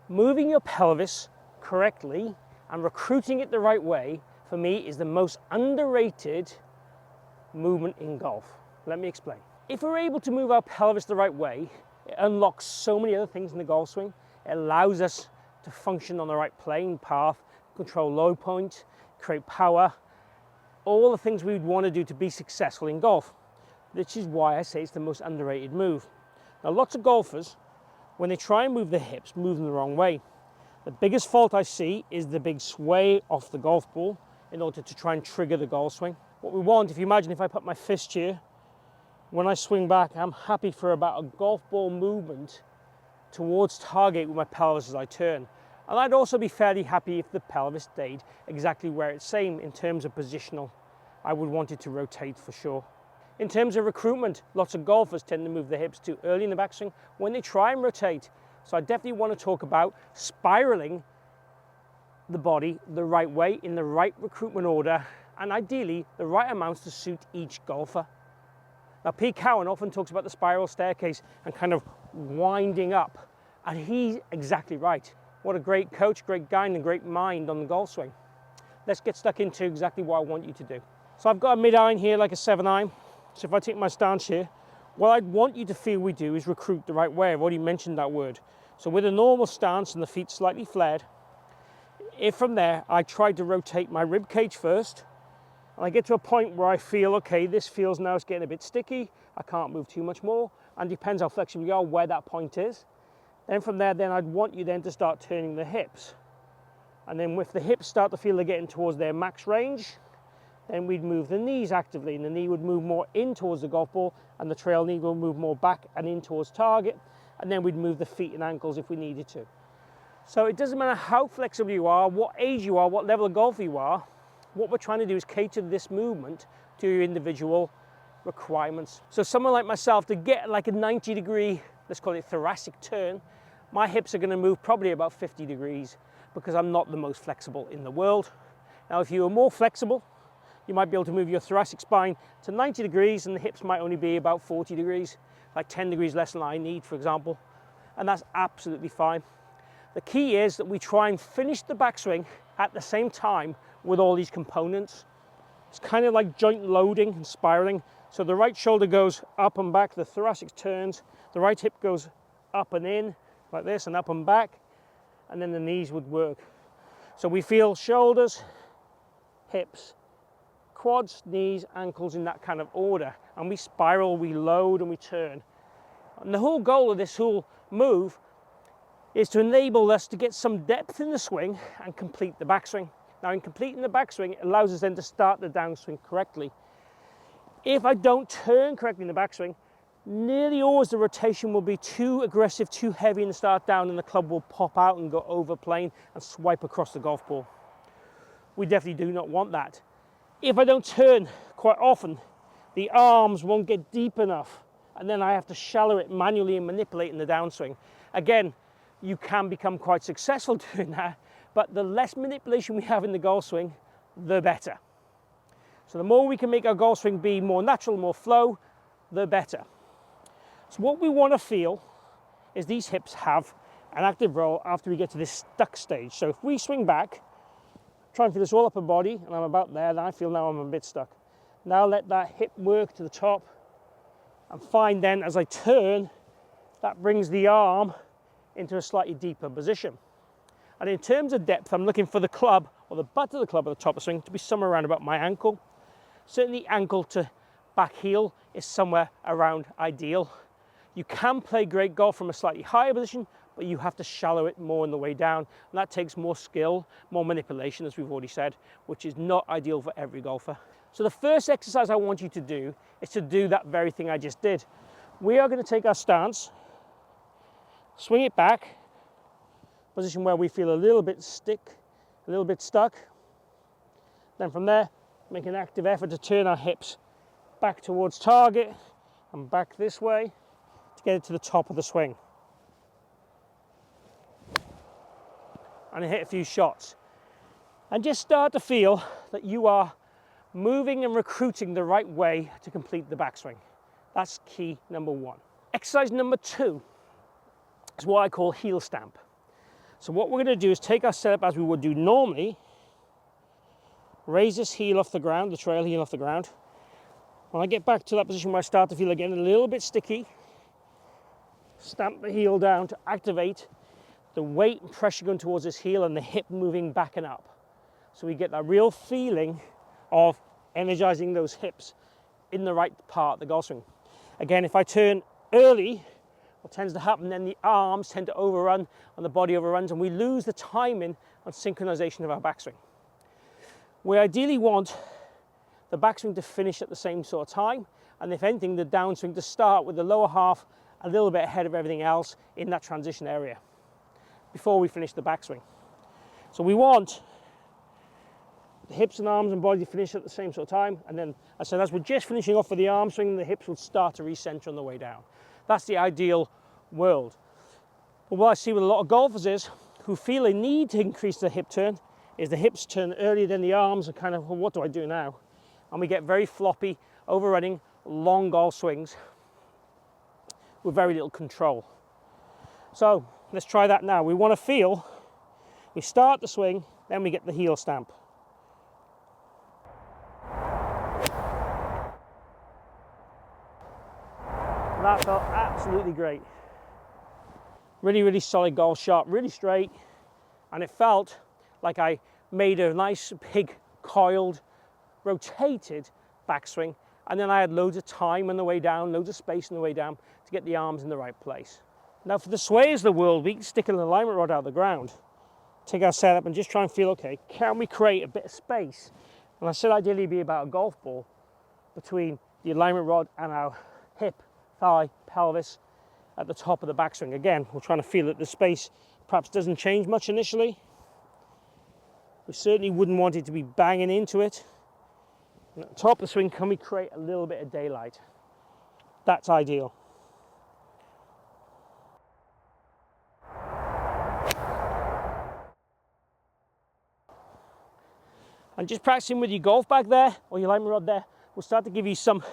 Moving your pelvis correctly and recruiting it the right way, for me, is the most underrated movement in golf. Let me explain. If we're able to move our pelvis the right way, it unlocks so many other things in the golf swing. It allows us to function on the right playing path, control low point, create power, all the things we would want to do to be successful in golf. Which is why I say it's the most underrated move. Now, lots of golfers, when they try and move their hips, move them the wrong way. The biggest fault I see is the big sway off the golf ball in order to try and trigger the golf swing. What we want, if you imagine if I put my fist here, when I swing back, I'm happy for about a golf ball movement towards target with my pelvis as I turn. And I'd also be fairly happy if the pelvis stayed exactly where it's same in terms of positional. I would want it to rotate for sure. In terms of recruitment, lots of golfers tend to move their hips too early in the backswing when they try and rotate. So I definitely want to talk about spiraling the body the right way, in the right recruitment order, and ideally the right amounts to suit each golfer. Now, Pete Cowen often talks about the spiral staircase and kind of winding up, and he's exactly right. What a great coach, great guy, and a great mind on the golf swing. Let's get stuck into exactly what I want you to do. So I've got a mid-iron here like a 7-iron. So if I take my stance here, what I'd want you to feel we do is recruit the right way. I've already mentioned that word. So with a normal stance and the feet slightly flared, if from there I try to rotate my rib cage first, and I get to a point where I feel, okay, this feels now it's getting a bit sticky, I can't move too much more, and depends how flexible you are, where that point is. Then from there, then I'd want you then to start turning the hips. And then if the hips start to feel they're getting towards their max range, then we'd move the knees actively, and the knee would move more in towards the golf ball, and the trail knee will move more back and in towards target, and then we'd move the feet and ankles if we needed to. So it doesn't matter how flexible you are, what age you are, what level of golfer you are, what we're trying to do is cater this movement to your individual requirements. So someone like myself, to get like a 90-degree, let's call it thoracic turn, my hips are going to move probably about 50 degrees because I'm not the most flexible in the world. Now, if you were more flexible, you might be able to move your thoracic spine to 90 degrees and the hips might only be about 40 degrees, like 10 degrees less than I need, for example. And that's absolutely fine. The key is that we try and finish the backswing at the same time with all these components. It's kind of like joint loading and spiraling. So the right shoulder goes up and back, the thoracic turns, the right hip goes up and in, like this, and up and back, and then the knees would work. So we feel shoulders, hips, quads, knees, ankles in that kind of order, and we spiral, we load, and we turn. And the whole goal of this whole move is to enable us to get some depth in the swing and complete the backswing. Now, in completing the backswing, it allows us then to start the downswing correctly. If I don't turn correctly in the backswing, nearly always the rotation will be too aggressive, too heavy in the start down, and the club will pop out and go over plane and swipe across the golf ball. We definitely do not want that. If I don't turn quite often, the arms won't get deep enough, and then I have to shallow it manually and manipulate in the downswing. Again, you can become quite successful doing that, but the less manipulation we have in the golf swing, the better. So the more we can make our golf swing be more natural, more flow, the better. So what we want to feel is these hips have an active role after we get to this stuck stage. So if we swing back, try and feel this all upper body, and I'm about there, and I feel now I'm a bit stuck. Now let that hip work to the top, and find then as I turn, that brings the arm into a slightly deeper position. And in terms of depth, I'm looking for the club, or the butt of the club at the top of the swing, to be somewhere around about my ankle. Certainly ankle to back heel is somewhere around ideal. You can play great golf from a slightly higher position, but you have to shallow it more on the way down. And that takes more skill, more manipulation, as we've already said, which is not ideal for every golfer. So the first exercise I want you to do is to do that very thing I just did. We are going to take our stance, swing it back, position where we feel a little bit stuck. Then from there, make an active effort to turn our hips back towards target and back this way to get it to the top of the swing. And hit a few shots. And just start to feel that you are moving and recruiting the right way to complete the backswing. That's key number one. Exercise number two is what I call heel stamp. So what we're going to do is take our setup as we would do normally, raise this heel off the ground, the trail heel off the ground. When I get back to that position where I start to feel again a little bit sticky, stamp the heel down to activate the weight and pressure going towards this heel and the hip moving back and up. So we get that real feeling of energizing those hips in the right part of the golf swing. Again, if I turn early, what tends to happen then, the arms tend to overrun and the body overruns and we lose the timing and synchronization of our backswing. We ideally want the backswing to finish at the same sort of time, and if anything, the downswing to start with the lower half a little bit ahead of everything else in that transition area before we finish the backswing. So we want the hips and arms and body to finish at the same sort of time, and then as we're just finishing off with the arm swing, the hips will start to recenter on the way down. That's the ideal world. But what I see with a lot of golfers is who feel they need to increase the hip turn is the hips turn earlier than the arms and kind of, well, what do I do now? And we get very floppy, overrunning, long golf swings with very little control. So let's try that now. We want to feel, we start the swing, then we get the heel stamp. That felt absolutely great. Really, really solid golf shot, really straight, and it felt like I made a nice big coiled, rotated backswing, and then I had loads of time on the way down, loads of space on the way down to get the arms in the right place. Now for the sways of the world, we can stick an alignment rod out of the ground, take our setup and just try and feel, okay, can we create a bit of space? And I said ideally it'd be about a golf ball between the alignment rod and our hip, thigh, pelvis at the top of the backswing. Again, we're trying to feel that the space perhaps doesn't change much initially. We certainly wouldn't want it to be banging into it. And at the top of the swing, can we create a little bit of daylight? That's ideal. And just practicing with your golf bag there, or your alignment rod there, will start to give you some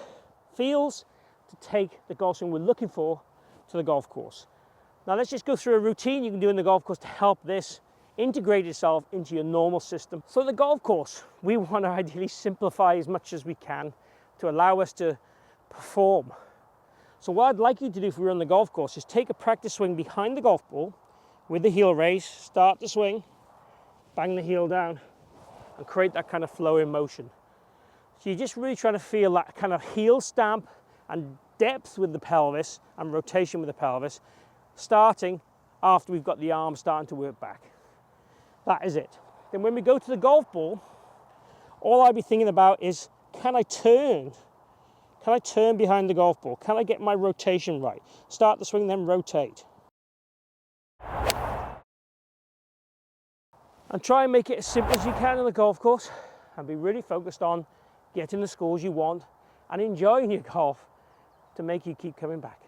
feels to take the golf swing we're looking for to the golf course. Now let's just go through a routine you can do in the golf course to help this integrate itself into your normal system. So the golf course, we want to ideally simplify as much as we can to allow us to perform. So what I'd like you to do if we were on the golf course is take a practice swing behind the golf ball with the heel raise, start the swing, bang the heel down, and create that kind of flow in motion. So you're just really trying to feel that kind of heel stamp and depth with the pelvis and rotation with the pelvis, starting after we've got the arms starting to work back. That is it. Then when we go to the golf ball, all I'd be thinking about is, can I turn? Can I turn behind the golf ball? Can I get my rotation right? Start the swing, then rotate. And try and make it as simple as you can on the golf course and be really focused on getting the scores you want and enjoying your golf to make you keep coming back.